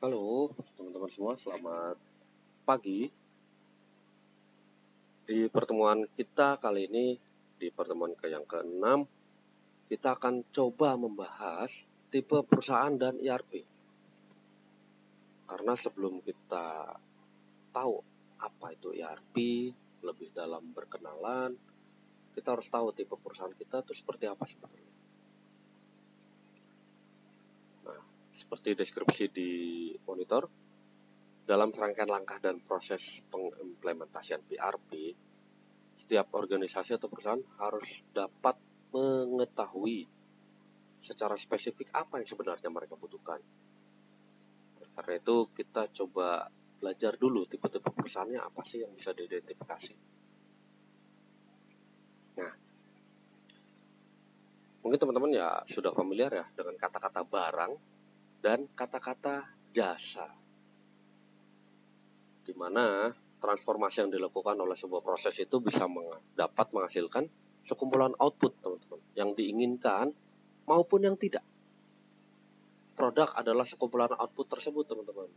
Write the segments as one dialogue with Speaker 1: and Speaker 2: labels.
Speaker 1: Halo teman-teman semua, selamat pagi. Di pertemuan kita kali ini, di pertemuan yang ke-6, kita akan coba membahas tipe perusahaan dan ERP. Karena sebelum kita tahu apa itu ERP, lebih dalam berkenalan, kita harus tahu tipe perusahaan kita itu seperti apa sebetulnya. Nah, seperti deskripsi di monitor, dalam serangkaian langkah dan proses pengimplementasian ERP, setiap organisasi atau perusahaan harus dapat mengetahui secara spesifik apa yang sebenarnya mereka butuhkan. Karena itu kita coba belajar dulu tipe-tipe perusahaannya apa sih yang bisa diidentifikasi. Nah, mungkin teman-teman ya sudah familiar ya dengan kata-kata barang dan kata-kata jasa, di mana transformasi yang dilakukan oleh sebuah proses itu bisa dapat menghasilkan sekumpulan output teman-teman yang diinginkan maupun yang tidak. Produk adalah sekumpulan output tersebut teman-teman,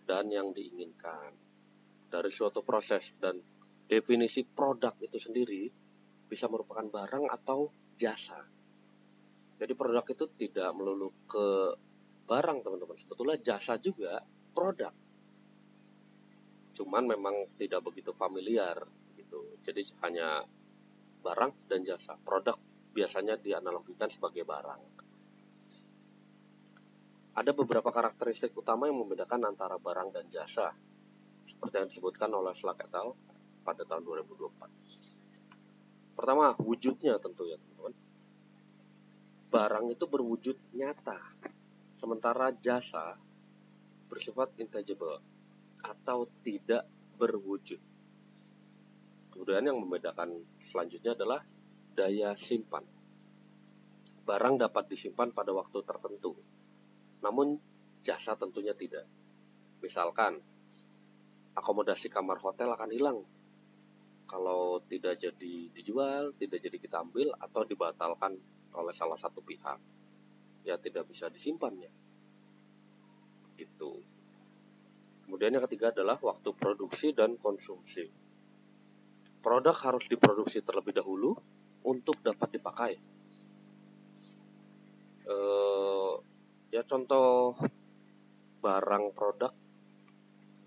Speaker 1: dan yang diinginkan dari suatu proses. Dan definisi produk itu sendiri bisa merupakan barang atau jasa. Jadi produk itu tidak melulu ke barang teman-teman, sebetulnya jasa juga produk, cuman memang tidak begitu familiar gitu. Jadi hanya barang dan jasa. Produk biasanya dianalogikan sebagai barang. Ada beberapa karakteristik utama yang membedakan antara barang dan jasa, seperti yang disebutkan oleh Slack et al. Pada tahun 2024. Pertama, wujudnya tentu ya teman-teman. Barang itu berwujud nyata, sementara jasa bersifat intangible atau tidak berwujud. Kemudian yang membedakan selanjutnya adalah daya simpan. Barang dapat disimpan pada waktu tertentu, namun jasa tentunya tidak. Misalkan, akomodasi kamar hotel akan hilang kalau tidak jadi dijual, tidak jadi kita ambil, atau dibatalkan oleh salah satu pihak, ya tidak bisa disimpannya. Gitu. Kemudian yang ketiga adalah waktu produksi dan konsumsi. Produk harus diproduksi terlebih dahulu untuk dapat dipakai. Ya contoh barang produk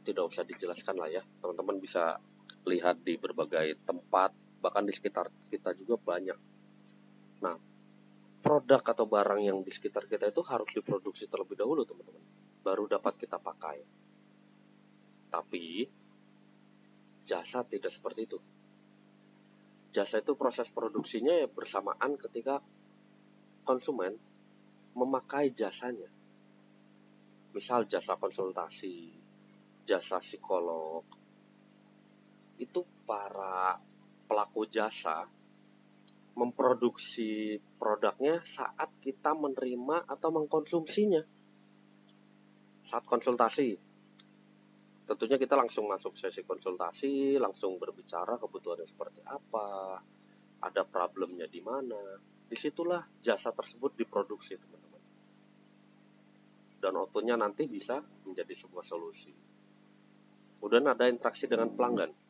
Speaker 1: tidak usah dijelaskan lah ya, teman-teman bisa lihat di berbagai tempat, bahkan di sekitar kita juga banyak. Nah, produk atau barang yang di sekitar kita itu harus diproduksi terlebih dahulu teman-teman, baru dapat kita pakai. Tapi jasa tidak seperti itu. Jasa itu proses produksinya ya bersamaan ketika konsumen memakai jasanya. Misal jasa konsultasi, jasa psikolog, itu para pelaku jasa memproduksi produknya saat kita menerima atau mengkonsumsinya. Saat konsultasi, tentunya kita langsung masuk sesi konsultasi, langsung berbicara kebutuhannya seperti apa, ada problemnya di mana. Disitulah jasa tersebut diproduksi teman-teman. Dan outputnya nanti bisa menjadi sebuah solusi. Kemudian ada interaksi dengan pelanggan.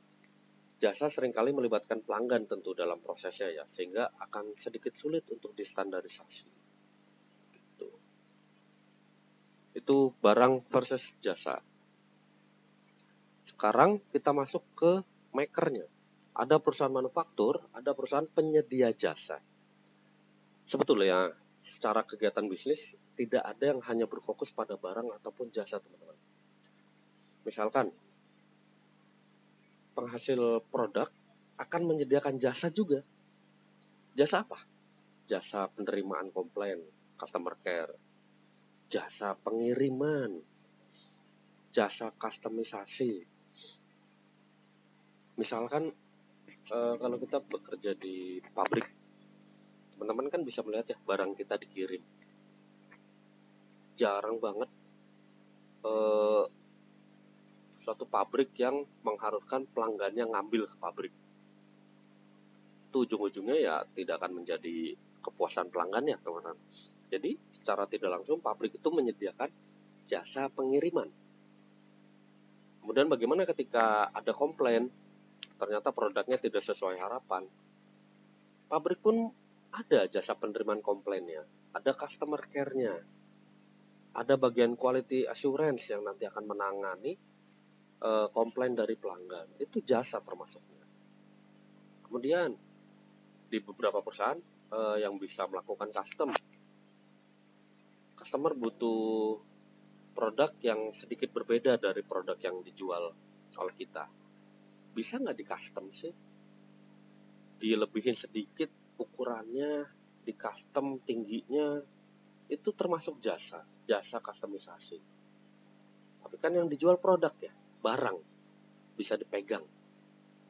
Speaker 1: Jasa seringkali melibatkan pelanggan tentu dalam prosesnya ya, sehingga akan sedikit sulit untuk distandarisasi. Gitu. Itu barang versus jasa. Sekarang kita masuk ke makernya. Ada perusahaan manufaktur, ada perusahaan penyedia jasa. Sebetulnya secara kegiatan bisnis tidak ada yang hanya berfokus pada barang ataupun jasa teman-teman. Misalkan penghasil produk akan menyediakan jasa juga. Jasa apa? Jasa penerimaan komplain, customer care, jasa pengiriman, jasa kustomisasi. Misalkan kalau kita bekerja di pabrik, teman-teman kan bisa melihat ya barang kita dikirim. Jarang banget suatu pabrik yang mengharuskan pelanggannya ngambil ke pabrik. Itu ujung-ujungnya ya tidak akan menjadi kepuasan pelanggan ya teman-teman. Jadi secara tidak langsung pabrik itu menyediakan jasa pengiriman. Kemudian bagaimana ketika ada komplain, ternyata produknya tidak sesuai harapan. Pabrik pun ada jasa penerimaan komplainnya, ada customer care-nya, ada bagian quality assurance yang nanti akan menangani komplain dari pelanggan. Itu jasa termasuknya. Kemudian di beberapa perusahaan yang bisa melakukan customer butuh produk yang sedikit berbeda dari produk yang dijual oleh kita. Bisa nggak di custom sih? Dilebihin sedikit ukurannya, di custom tingginya, itu termasuk jasa customisasi. Tapi kan yang dijual produk ya, barang, bisa dipegang.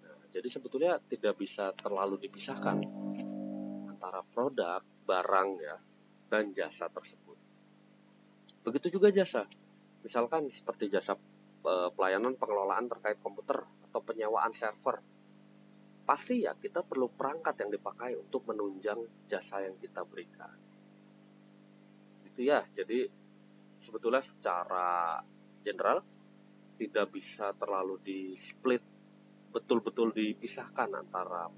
Speaker 1: Nah, jadi sebetulnya tidak bisa terlalu dipisahkan antara produk, barang ya, dan jasa tersebut. Begitu juga jasa. Misalkan seperti jasa pelayanan pengelolaan terkait komputer atau penyewaan server. Pasti ya kita perlu perangkat yang dipakai untuk menunjang jasa yang kita berikan. Itu ya, jadi sebetulnya secara general tidak bisa terlalu di-split, betul-betul dipisahkan antara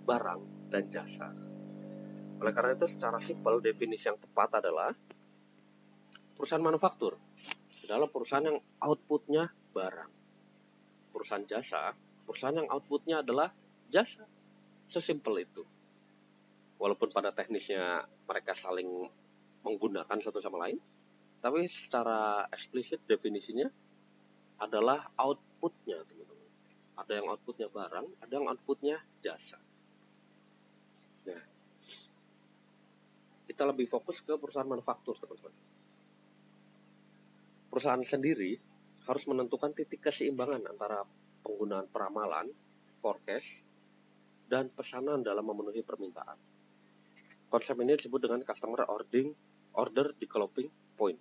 Speaker 1: barang dan jasa. Oleh karena itu secara simpel definisi yang tepat adalah perusahaan manufaktur adalah perusahaan yang outputnya barang. Perusahaan jasa, perusahaan yang outputnya adalah jasa. Sesimpel itu. Walaupun pada teknisnya mereka saling menggunakan satu sama lain, tapi secara eksplisit definisinya adalah outputnya, teman-teman. Ada yang outputnya barang, ada yang outputnya jasa. Nah, kita lebih fokus ke perusahaan manufaktur, teman-teman. Perusahaan sendiri harus menentukan titik keseimbangan antara penggunaan peramalan, forecast, dan pesanan dalam memenuhi permintaan. Konsep ini disebut dengan Customer Order Developing Point.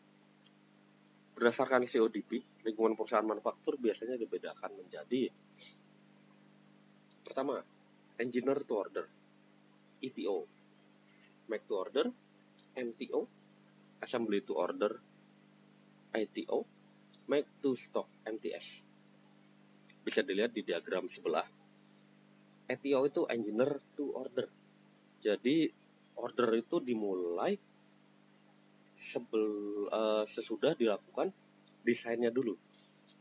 Speaker 1: Berdasarkan CODP, lingkungan perusahaan manufaktur biasanya dibedakan menjadi pertama, Engineer to Order, ETO, Make to Order, MTO, Assembly to Order, ITO, Make to Stock, MTS. Bisa dilihat di diagram sebelah. ETO itu Engineer to Order. Jadi order itu dimulai sesudah dilakukan desainnya dulu.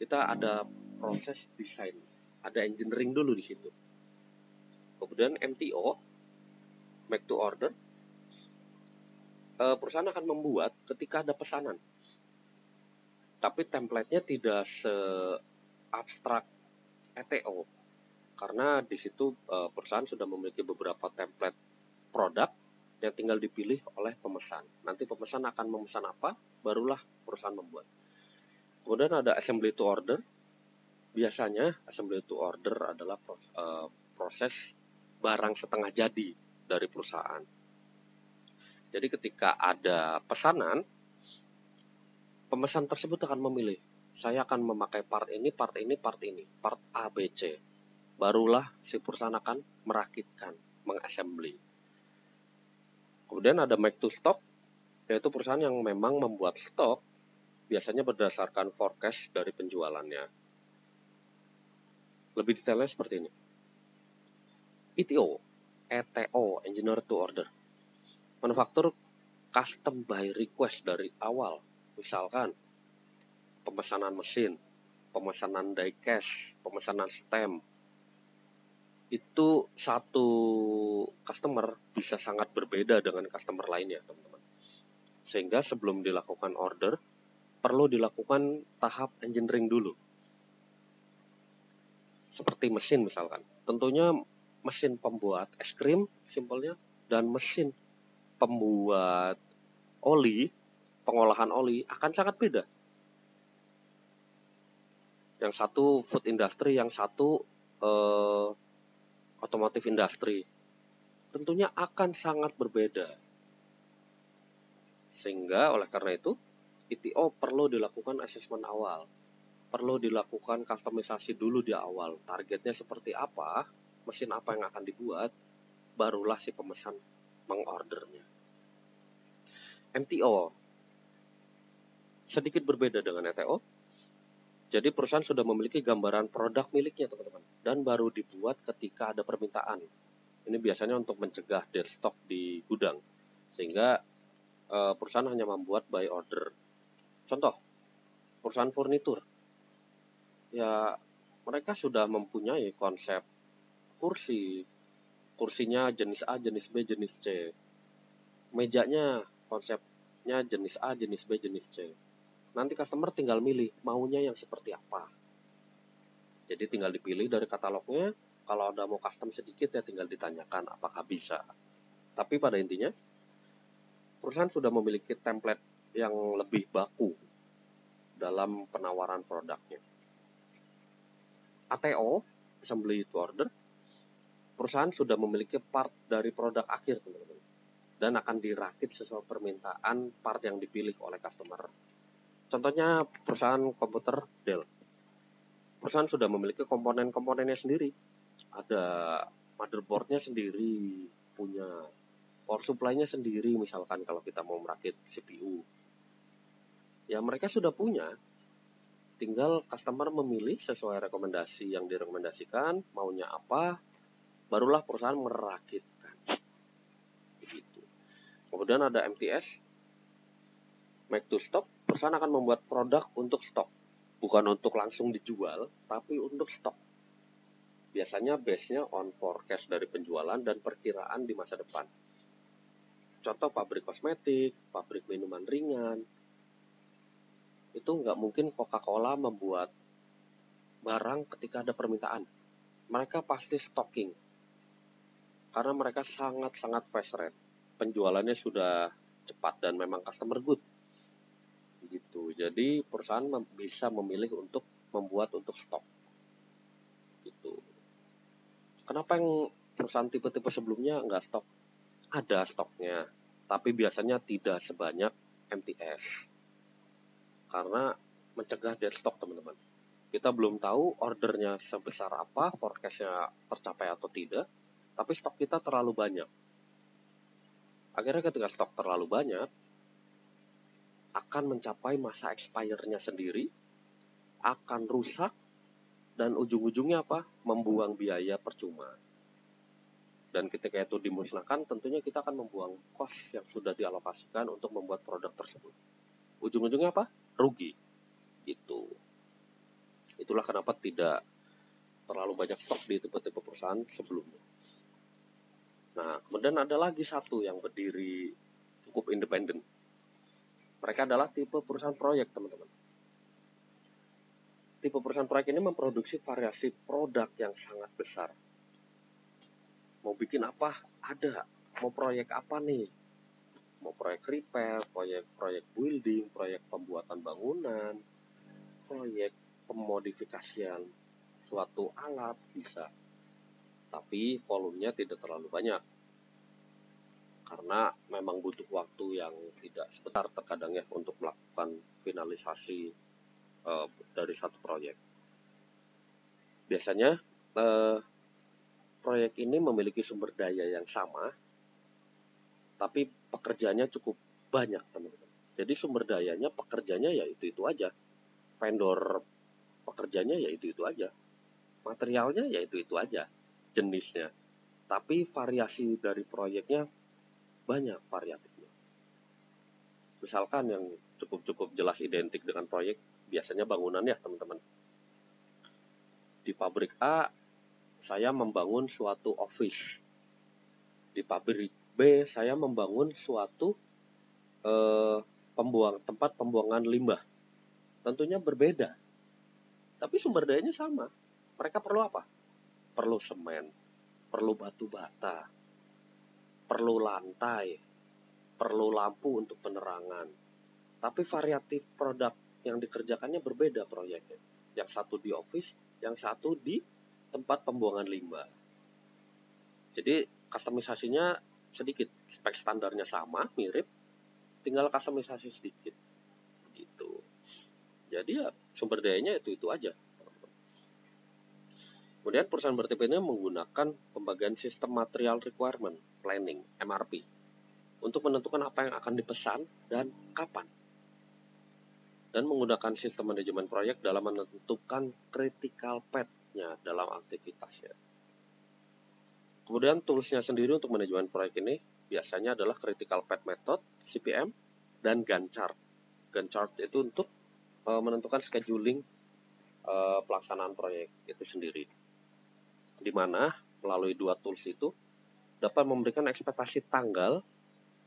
Speaker 1: Kita ada proses desain, ada engineering dulu di situ. Kemudian MTO, Make to Order, perusahaan akan membuat ketika ada pesanan. Tapi template-nya tidak se-abstrak ETO. Karena di situ perusahaan sudah memiliki beberapa template produk yang tinggal dipilih oleh pemesan. Nanti pemesan akan memesan apa, barulah perusahaan membuat. Kemudian ada Assembly to Order. Biasanya Assembly to Order adalah proses barang setengah jadi dari perusahaan. Jadi ketika ada pesanan, pemesan tersebut akan memilih, saya akan memakai part ini, part A, B, C. Barulah si perusahaan akan merakitkan, mengassembly. Kemudian ada Make to Stock, yaitu perusahaan yang memang membuat stok, biasanya berdasarkan forecast dari penjualannya. Lebih detailnya seperti ini. ETO, Engineer to Order. Manufaktur custom by request dari awal. Misalkan pemesanan mesin, pemesanan diecast, pemesanan stem. Itu satu customer bisa sangat berbeda dengan customer lainnya, teman-teman. Sehingga sebelum dilakukan order, perlu dilakukan tahap engineering dulu. Seperti mesin misalkan. Tentunya mesin pembuat es krim, simpelnya, dan mesin pembuat oli, pengolahan oli akan sangat beda. Yang satu food industry, yang satu otomotif industry. Tentunya akan sangat berbeda. Sehingga oleh karena itu, ETO perlu dilakukan asesmen awal. Perlu dilakukan customisasi dulu di awal. Targetnya seperti apa, mesin apa yang akan dibuat, barulah si pemesan mengordernya. MTO, sedikit berbeda dengan ETO. Jadi perusahaan sudah memiliki gambaran produk miliknya teman-teman, dan baru dibuat ketika ada permintaan. Ini biasanya untuk mencegah dead stock di gudang, sehingga perusahaan hanya membuat buy order. Contoh, perusahaan furnitur, ya mereka sudah mempunyai konsep kursinya jenis A, jenis B, jenis C. Mejanya konsepnya jenis A, jenis B, jenis C. Nanti customer tinggal milih maunya yang seperti apa. Jadi tinggal dipilih dari katalognya. Kalau ada mau custom sedikit ya tinggal ditanyakan apakah bisa. Tapi pada intinya perusahaan sudah memiliki template yang lebih baku dalam penawaran produknya. ATO, Assembly to Order, perusahaan sudah memiliki part dari produk akhir teman-teman, dan akan dirakit sesuai permintaan part yang dipilih oleh customer. Contohnya perusahaan komputer Dell. Perusahaan sudah memiliki komponen-komponennya sendiri. Ada motherboardnya sendiri, punya power supply-nya sendiri misalkan kalau kita mau merakit CPU. Ya mereka sudah punya, tinggal customer memilih sesuai rekomendasi yang direkomendasikan, maunya apa, barulah perusahaan merakitkan. Begitu. Kemudian ada MTS, make to stock. Perusahaan akan membuat produk untuk stok, bukan untuk langsung dijual, tapi untuk stok. Biasanya base-nya on forecast dari penjualan dan perkiraan di masa depan. Contoh pabrik kosmetik, pabrik minuman ringan, itu nggak mungkin Coca-Cola membuat barang ketika ada permintaan. Mereka pasti stocking, karena mereka sangat-sangat fast rate. Penjualannya sudah cepat dan memang customer good. Gitu. Jadi perusahaan bisa memilih untuk membuat untuk stok. Gitu. Kenapa yang perusahaan tipe-tipe sebelumnya nggak stok? Ada stoknya, tapi biasanya tidak sebanyak MTS. Karena mencegah dead stock teman-teman. Kita belum tahu ordernya sebesar apa, forecast-nya tercapai atau tidak, tapi stok kita terlalu banyak. Akhirnya ketika stok terlalu banyak, akan mencapai masa expire-nya sendiri, akan rusak, dan ujung-ujungnya apa? Membuang biaya percuma. Dan ketika itu dimusnahkan, tentunya kita akan membuang cost yang sudah dialokasikan untuk membuat produk tersebut. Ujung-ujungnya apa? Rugi. Gitu. Itulah kenapa tidak terlalu banyak stok di tipe-tipe perusahaan sebelumnya. Nah, kemudian ada lagi satu yang berdiri cukup independen. Mereka adalah tipe perusahaan proyek, teman-teman. Tipe perusahaan proyek ini memproduksi variasi produk yang sangat besar. Mau bikin apa? Ada. Mau proyek apa nih? Mau proyek repair, proyek building, proyek pembuatan bangunan, proyek pemodifikasian suatu alat bisa. Tapi volumenya tidak terlalu banyak. Karena memang butuh waktu yang tidak sebentar terkadang ya untuk melakukan finalisasi dari satu proyek. Biasanya proyek ini memiliki sumber daya yang sama, tapi pekerjaannya cukup banyak teman-teman. Jadi sumber dayanya, pekerjanya ya itu aja. Vendor pekerjanya ya itu aja. Materialnya ya itu aja jenisnya. Tapi variasi dari proyeknya banyak variatifnya. Misalkan yang cukup jelas identik dengan proyek, biasanya bangunan ya teman-teman. Di pabrik A, saya membangun suatu office. Di pabrik B, saya membangun suatu tempat pembuangan limbah. Tentunya berbeda. Tapi sumber dayanya sama. Mereka perlu apa? Perlu semen, perlu batu bata, perlu lantai, perlu lampu untuk penerangan. Tapi variatif produk yang dikerjakannya berbeda proyeknya. Yang satu di office, yang satu di tempat pembuangan limbah. Jadi customisasinya sedikit, spek standarnya sama, mirip, tinggal customisasi sedikit. Gitu. Jadi ya sumber dayanya itu aja. Kemudian perusahaan bertipe ini menggunakan pembagian sistem material requirement planning (MRP) untuk menentukan apa yang akan dipesan dan kapan. dan menggunakan sistem manajemen proyek dalam menentukan critical path-nya dalam aktivitasnya. Kemudian toolsnya sendiri untuk manajemen proyek ini biasanya adalah critical path method, CPM, dan Gantt chart. Gantt chart itu untuk menentukan scheduling pelaksanaan proyek itu sendiri, di mana melalui dua tools itu dapat memberikan ekspektasi tanggal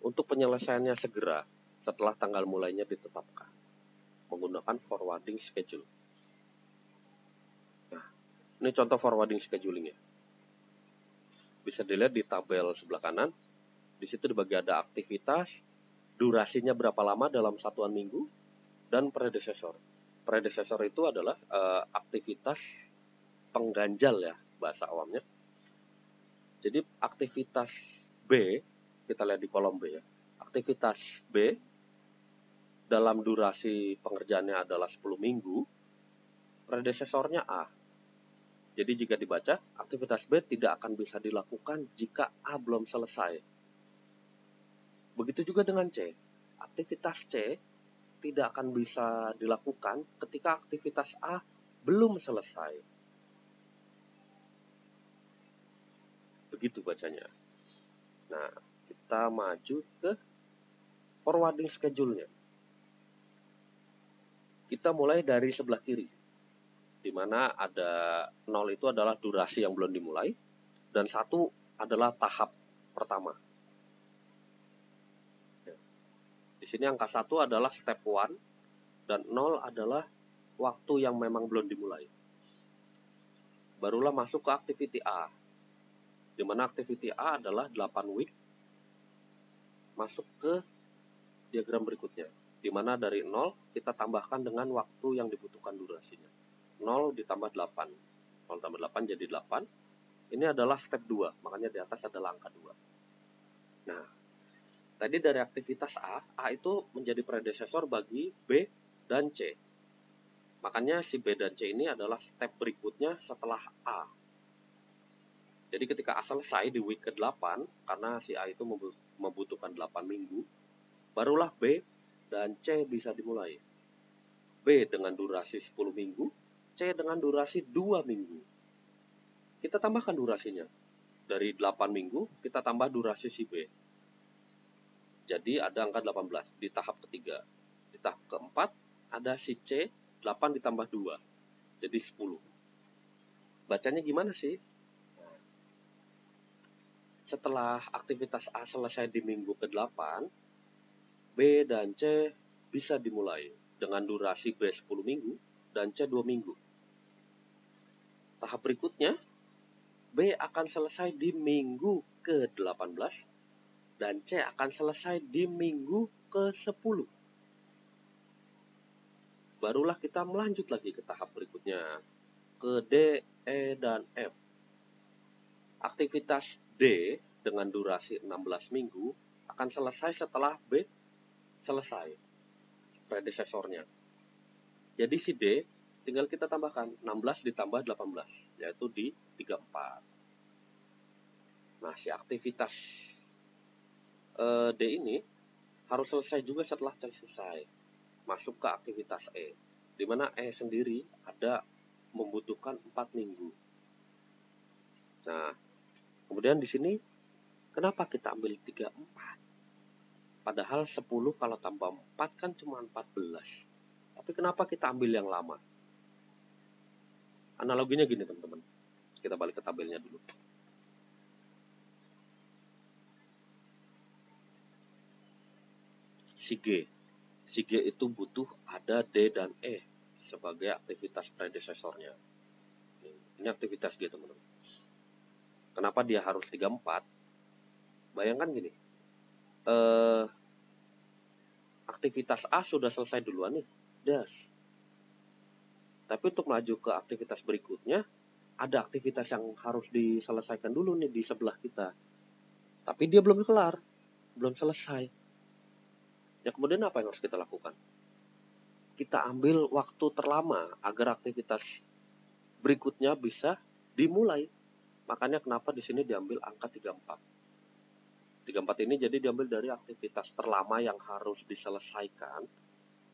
Speaker 1: untuk penyelesaiannya segera setelah tanggal mulainya ditetapkan menggunakan forwarding schedule. Nah, ini contoh forwarding schedulingnya. Bisa dilihat di tabel sebelah kanan. Di situ dibagi ada aktivitas, durasinya berapa lama dalam satuan minggu, dan predecessor. Predecessor itu adalah aktivitas pengganjal ya, bahasa awamnya. Jadi aktivitas B, kita lihat di kolom B ya. Aktivitas B dalam durasi pengerjaannya adalah 10 minggu, predecesornya A. Jadi jika dibaca, aktivitas B tidak akan bisa dilakukan jika A belum selesai. Begitu juga dengan C. Aktivitas C tidak akan bisa dilakukan ketika aktivitas A belum selesai. Begitu bacanya. Nah, kita maju ke forwarding schedule-nya. Kita mulai dari sebelah kiri, di mana ada 0 itu adalah durasi yang belum dimulai, dan 1 adalah tahap pertama. Di sini angka 1 adalah step 1, dan 0 adalah waktu yang memang belum dimulai. Barulah masuk ke activity A, di mana activity A adalah 8 week, masuk ke diagram berikutnya, di mana dari 0 kita tambahkan dengan waktu yang dibutuhkan durasinya. 0 ditambah 8. 0 tambah 8 jadi 8. Ini adalah step 2, makanya di atas adalah angka 2. Nah, tadi dari aktivitas A itu menjadi predecessor bagi B dan C. Makanya si B dan C ini adalah step berikutnya setelah A. Jadi ketika A selesai di week ke-8, karena si A itu membutuhkan 8 minggu, barulah B dan C bisa dimulai. B dengan durasi 10 minggu, C dengan durasi 2 minggu. Kita tambahkan durasinya. Dari 8 minggu, kita tambah durasi si B. Jadi ada angka 18 di tahap ketiga. Di tahap keempat, ada si C, 8 ditambah 2. Jadi 10. Bacanya gimana sih? Setelah aktivitas A selesai di minggu ke-8, B dan C bisa dimulai dengan durasi B 10 minggu dan C 2 minggu. Tahap berikutnya, B akan selesai di minggu ke-18 dan C akan selesai di minggu ke-10. Barulah kita melanjut lagi ke tahap berikutnya, ke D, E, dan F. Aktivitas D dengan durasi 16 minggu akan selesai setelah B selesai predecesornya. Jadi si D tinggal kita tambahkan 16 ditambah 18, yaitu di 34. Nah, si aktivitas D ini harus selesai juga setelah C selesai. Masuk ke aktivitas E, di mana E sendiri ada membutuhkan 4 minggu. Nah, kemudian di sini kenapa kita ambil 34? Padahal 10 kalau tambah 4 kan cuma 14. Tapi kenapa kita ambil yang lama? Analoginya gini teman-teman. Kita balik ke tabelnya dulu. Si G itu butuh ada D dan E sebagai aktivitas predecesornya. Ini aktivitas G teman-teman. Kenapa dia harus 34? Bayangkan gini. Aktivitas A sudah selesai duluan nih. Das. Tapi untuk maju ke aktivitas berikutnya, ada aktivitas yang harus diselesaikan dulu nih di sebelah kita. Tapi dia belum kelar, belum selesai. Ya kemudian apa yang harus kita lakukan? Kita ambil waktu terlama agar aktivitas berikutnya bisa dimulai. Makanya kenapa di sini diambil angka 34. 34 ini jadi diambil dari aktivitas terlama yang harus diselesaikan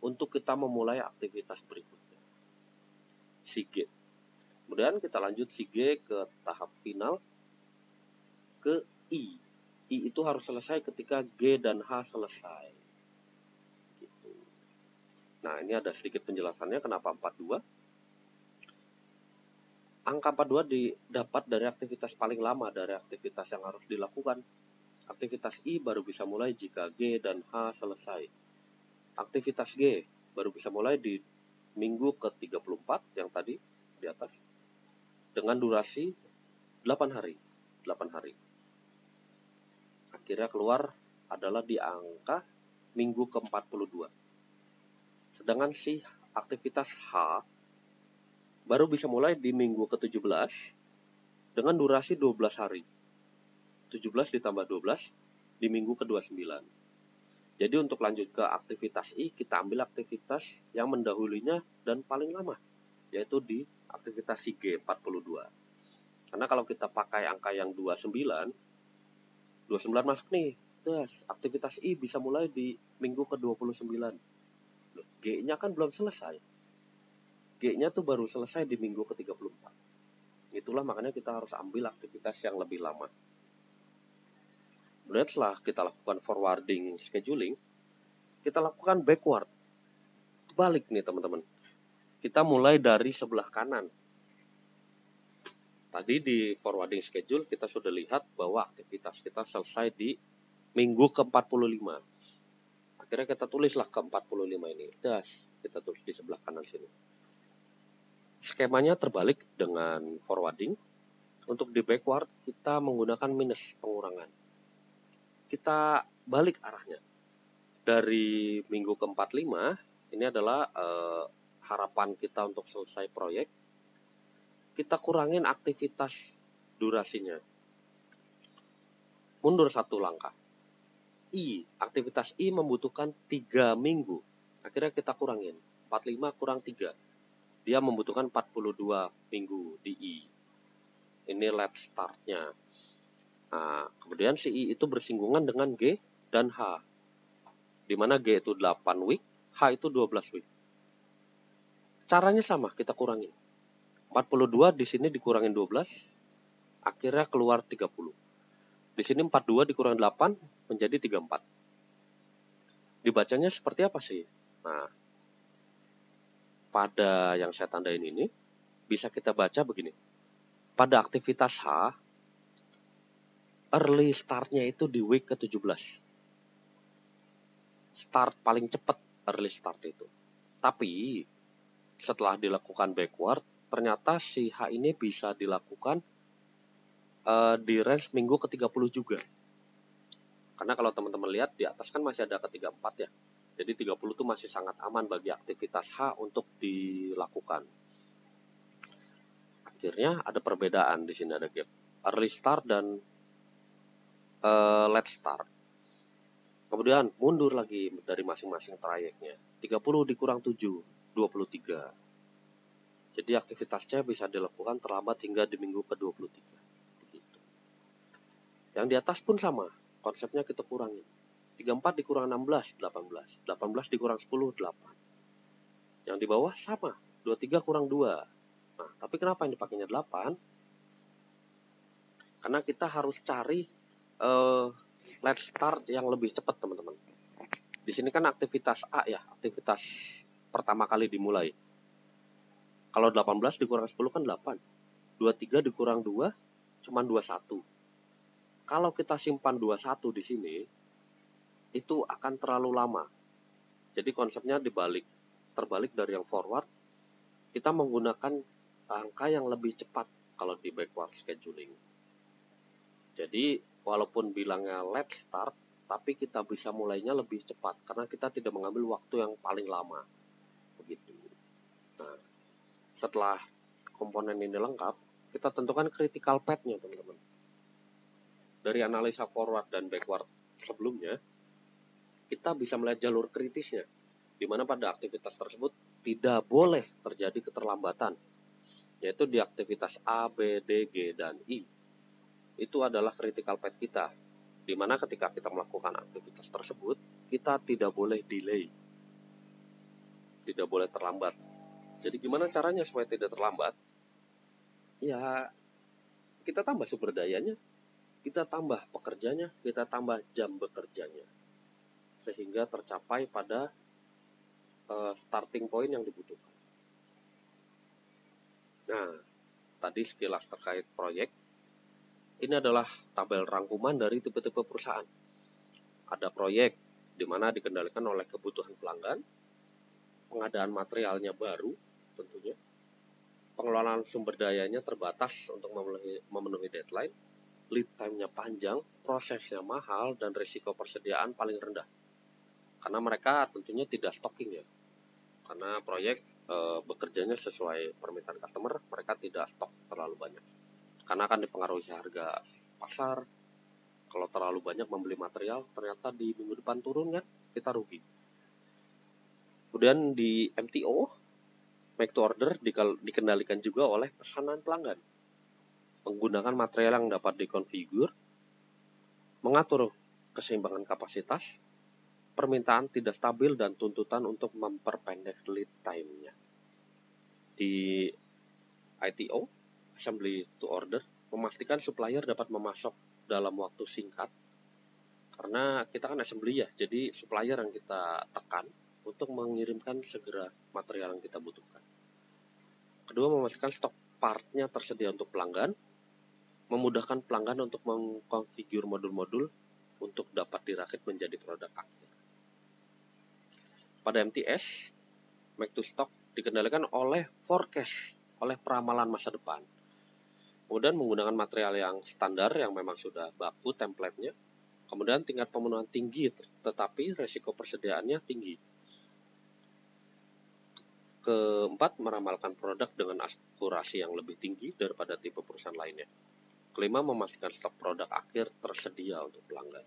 Speaker 1: untuk kita memulai aktivitas berikutnya, si G. Kemudian kita lanjut si G ke tahap final, ke I. I itu harus selesai ketika G dan H selesai. Gitu. Nah, ini ada sedikit penjelasannya kenapa 42. Angka 42 didapat dari aktivitas paling lama dari aktivitas yang harus dilakukan. Aktivitas I baru bisa mulai jika G dan H selesai. Aktivitas G baru bisa mulai di minggu ke-34 yang tadi di atas, dengan durasi 8 hari. 8 hari. Akhirnya keluar adalah di angka minggu ke-42. Sedangkan si aktivitas H baru bisa mulai di minggu ke-17 dengan durasi 12 hari. 17 ditambah 12 di minggu ke-29. Jadi untuk lanjut ke aktivitas I, kita ambil aktivitas yang mendahulinya dan paling lama, yaitu di aktivitas si G 42. Karena kalau kita pakai angka yang 29 masuk nih, terus aktivitas I bisa mulai di minggu ke-29. G-nya kan belum selesai. G-nya tuh baru selesai di minggu ke-34. Itulah makanya kita harus ambil aktivitas yang lebih lama. Kemudian setelah kita lakukan forwarding scheduling, kita lakukan backward. Balik nih teman-teman. Kita mulai dari sebelah kanan. Tadi di forwarding schedule kita sudah lihat bahwa aktivitas kita selesai di minggu ke-45. Akhirnya kita tulislah ke-45 ini. Das, kita tulis di sebelah kanan sini. Skemanya terbalik dengan forwarding. Untuk di backward kita menggunakan minus, pengurangan. Kita balik arahnya. Dari minggu ke-45, ini adalah harapan kita untuk selesai proyek. Kita kurangin aktivitas durasinya. Mundur satu langkah. I, aktivitas I membutuhkan 3 minggu. Akhirnya kita kurangin. 45 kurang 3. Dia membutuhkan 42 minggu di I. Ini late startnya. Nah, kemudian si I itu bersinggungan dengan G dan H. Di mana G itu 8 week, H itu 12 week. Caranya sama, kita kurangin. 42 di sini dikurangin 12, akhirnya keluar 30. Di sini 42 dikurangin 8 menjadi 34. Dibacanya seperti apa sih? Nah, pada yang saya tandain ini bisa kita baca begini. Pada aktivitas H, early startnya itu di week ke-17. Start paling cepat early start itu. Tapi setelah dilakukan backward, ternyata si H ini bisa dilakukan di range minggu ke-30 juga. Karena kalau teman-teman lihat di atas kan masih ada ke-34 ya. Jadi 30 itu masih sangat aman bagi aktivitas H untuk dilakukan. Akhirnya ada perbedaan di sini, ada gap. Early start dan late start. Kemudian mundur lagi dari masing-masing trayeknya. 30 dikurang 7, 23. Jadi aktivitasnya bisa dilakukan terlambat hingga di minggu ke-23. Begitu. Yang di atas pun sama, konsepnya kita kurangin. 34 dikurang 16, 18. 18 dikurang 10, 8. Yang di bawah sama, 23 kurang 2. Nah, tapi kenapa yang dipakainya 8? Karena kita harus cari let's start yang lebih cepat, teman-teman. Di sini kan aktivitas A ya, aktivitas pertama kali dimulai. Kalau 18 dikurang 10 kan 8. 23 dikurang 2 cuma 21. Kalau kita simpan 21 di sini, itu akan terlalu lama. Jadi konsepnya terbalik dari yang forward. Kita menggunakan angka yang lebih cepat kalau di backward scheduling. Jadi walaupun bilangnya let's start, tapi kita bisa mulainya lebih cepat karena kita tidak mengambil waktu yang paling lama. Begitu. Nah, setelah komponen ini lengkap, kita tentukan critical path-nya, teman-teman. Dari analisa forward dan backward sebelumnya, kita bisa melihat jalur kritisnya, di mana pada aktivitas tersebut tidak boleh terjadi keterlambatan, yaitu di aktivitas A, B, D, G, dan I. Itu adalah critical path kita, di mana ketika kita melakukan aktivitas tersebut, kita tidak boleh delay. tidak boleh terlambat. Jadi gimana caranya supaya tidak terlambat? Ya, kita tambah sumber dayanya, kita tambah pekerjanya, kita tambah jam bekerjanya, sehingga tercapai pada starting point yang dibutuhkan. Nah, tadi sekilas terkait proyek. Ini adalah tabel rangkuman dari tipe-tipe perusahaan. Ada proyek di mana dikendalikan oleh kebutuhan pelanggan, pengadaan materialnya baru tentunya, pengelolaan sumber dayanya terbatas untuk memenuhi deadline, lead time-nya panjang, prosesnya mahal, dan risiko persediaan paling rendah. Karena mereka tentunya tidak stocking ya. Karena proyek bekerjanya sesuai permintaan customer, mereka tidak stok terlalu banyak. Karena akan dipengaruhi harga pasar. Kalau terlalu banyak membeli material, ternyata di minggu depan turun kan, kita rugi. Kemudian di MTO, make to order, dikendalikan juga oleh pesanan pelanggan. Menggunakan material yang dapat dikonfigur, mengatur keseimbangan kapasitas, permintaan tidak stabil, dan tuntutan untuk memperpendek lead time-nya. Di ITO, assembly to order, memastikan supplier dapat memasok dalam waktu singkat. Karena kita kan assembly ya, jadi supplier yang kita tekan untuk mengirimkan segera material yang kita butuhkan. Kedua, memastikan stok partnya tersedia untuk pelanggan, memudahkan pelanggan untuk mengkonfigur modul-modul untuk dapat dirakit menjadi produk akhir. Pada MTS, make to stock, dikendalikan oleh forecast, oleh peramalan masa depan. Kemudian menggunakan material yang standar yang memang sudah baku template-nya. Kemudian tingkat pemenuhan tinggi, tetapi resiko persediaannya tinggi. Keempat, meramalkan produk dengan akurasi yang lebih tinggi daripada tipe perusahaan lainnya. Kelima, memastikan stok produk akhir tersedia untuk pelanggan.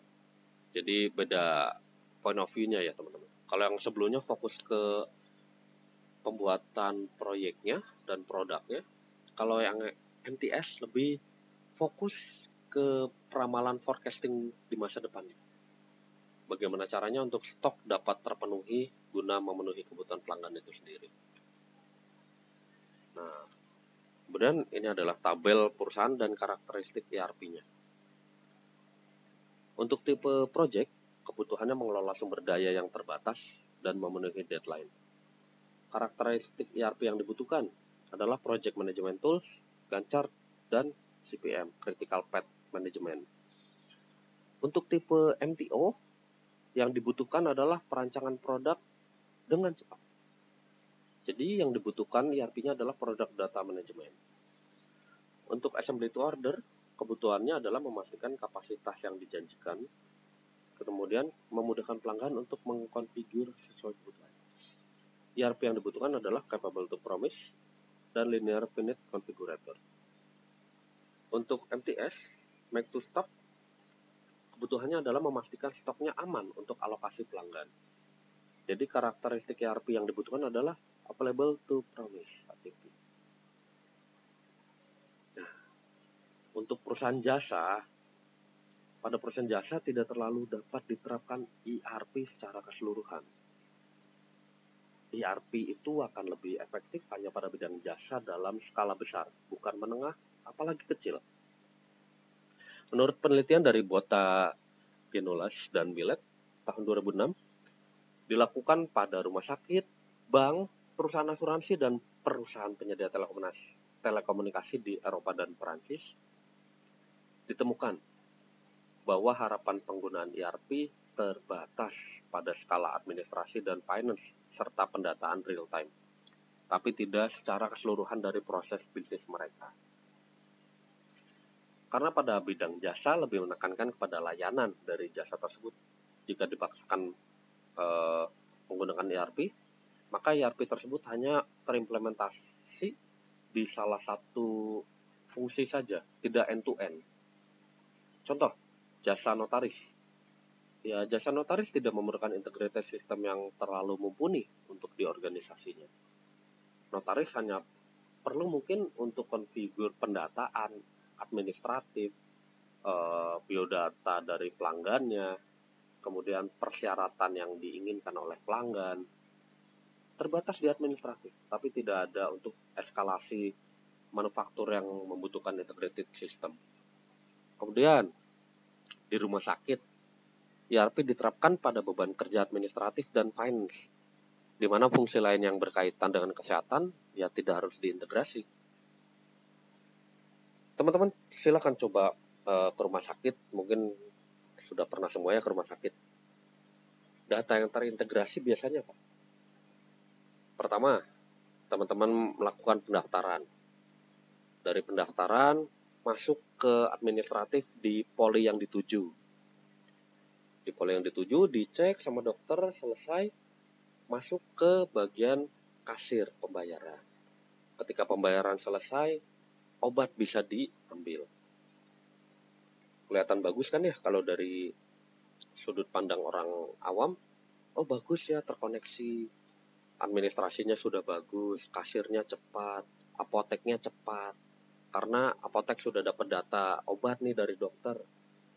Speaker 1: Jadi beda point of view-nya ya teman-teman. Kalau yang sebelumnya fokus ke pembuatan proyeknya dan produknya, kalau yang MTS lebih fokus ke peramalan forecasting di masa depannya. Bagaimana caranya untuk stok dapat terpenuhi guna memenuhi kebutuhan pelanggan itu sendiri. Nah, kemudian ini adalah tabel perusahaan dan karakteristik ERP-nya. Untuk tipe project, kebutuhannya mengelola sumber daya yang terbatas dan memenuhi deadline. Karakteristik ERP yang dibutuhkan adalah Project Management Tools, Gantt chart, dan CPM, Critical Path Management. Untuk tipe MTO, yang dibutuhkan adalah perancangan produk dengan cepat. Jadi yang dibutuhkan ERP-nya adalah Product Data Management. Untuk Assembly to Order, kebutuhannya adalah memastikan kapasitas yang dijanjikan, kemudian memudahkan pelanggan untuk mengkonfigur sesuai kebutuhan. ERP yang dibutuhkan adalah Capable to Promise dan Linear Finite Configurator. Untuk MTS, Make to Stock, kebutuhannya adalah memastikan stoknya aman untuk alokasi pelanggan. Jadi karakteristik ERP yang dibutuhkan adalah Available to Promise (ATP). Nah, untuk perusahaan jasa, pada perusahaan jasa tidak terlalu dapat diterapkan ERP secara keseluruhan. ERP itu akan lebih efektif hanya pada bidang jasa dalam skala besar, bukan menengah, apalagi kecil. Menurut penelitian dari Bota Genulas dan Millet tahun 2006, dilakukan pada rumah sakit, bank, perusahaan asuransi, dan perusahaan penyedia telekomunikasi di Eropa dan Perancis, ditemukan bahwa harapan penggunaan ERP terbatas pada skala administrasi dan finance serta pendataan real time, tapi tidak secara keseluruhan dari proses bisnis mereka. Karena pada bidang jasa lebih menekankan kepada layanan dari jasa tersebut. Jika dipaksakan menggunakan ERP, maka ERP tersebut hanya terimplementasi di salah satu fungsi saja, tidak end-to-end. Contoh, jasa notaris. Ya, jasa notaris tidak memerlukan integrated sistem yang terlalu mumpuni untuk di organisasinya. Notaris hanya perlu mungkin untuk konfigur pendataan, administratif, biodata dari pelanggannya, kemudian persyaratan yang diinginkan oleh pelanggan, terbatas di administratif, tapi tidak ada untuk eskalasi manufaktur yang membutuhkan integrated system. Kemudian di rumah sakit, ERP diterapkan pada beban kerja administratif dan finance, di mana fungsi lain yang berkaitan dengan kesehatan ya tidak harus diintegrasi. Teman-teman silakan coba ke rumah sakit, mungkin sudah pernah semuanya ke rumah sakit. Data yang terintegrasi biasanya apa? Pertama, teman-teman melakukan pendaftaran. Dari pendaftaran masuk ke administratif di poli yang dituju. Di poli yang dituju dicek sama dokter, selesai masuk ke bagian kasir pembayaran. Ketika pembayaran selesai, obat bisa diambil. Kelihatan bagus kan ya kalau dari sudut pandang orang awam, oh bagus ya terkoneksi, administrasinya sudah bagus, kasirnya cepat, apoteknya cepat. Karena apotek sudah dapat data obat nih dari dokter,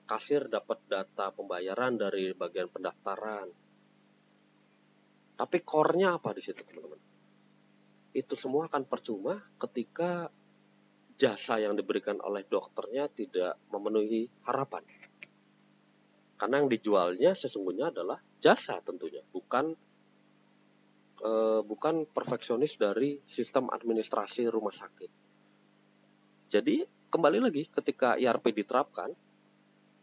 Speaker 1: kasir dapat data pembayaran dari bagian pendaftaran. Tapi core-nya apa di situ, teman-teman? Itu semua akan percuma ketika jasa yang diberikan oleh dokternya tidak memenuhi harapan. Karena yang dijualnya sesungguhnya adalah jasa tentunya, bukan perfeksionis dari sistem administrasi rumah sakit. Jadi kembali lagi ketika ERP diterapkan,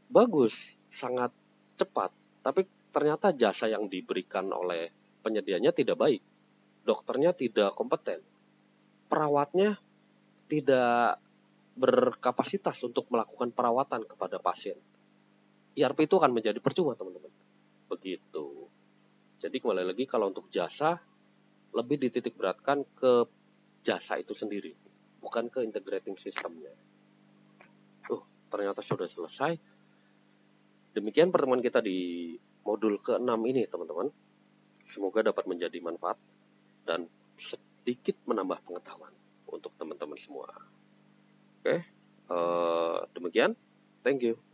Speaker 1: bagus, sangat cepat, tapi ternyata jasa yang diberikan oleh penyedianya tidak baik, dokternya tidak kompeten, perawatnya tidak berkapasitas untuk melakukan perawatan kepada pasien. ERP itu akan menjadi percuma, teman-teman. Begitu. Jadi kembali lagi kalau untuk jasa, lebih dititik beratkan ke jasa itu sendiri, bukan ke integrating sistemnya. Ternyata sudah selesai. Demikian pertemuan kita di modul ke-6 ini, teman-teman. Semoga dapat menjadi manfaat dan sedikit menambah pengetahuan untuk teman-teman semua. Oke, demikian. Thank you.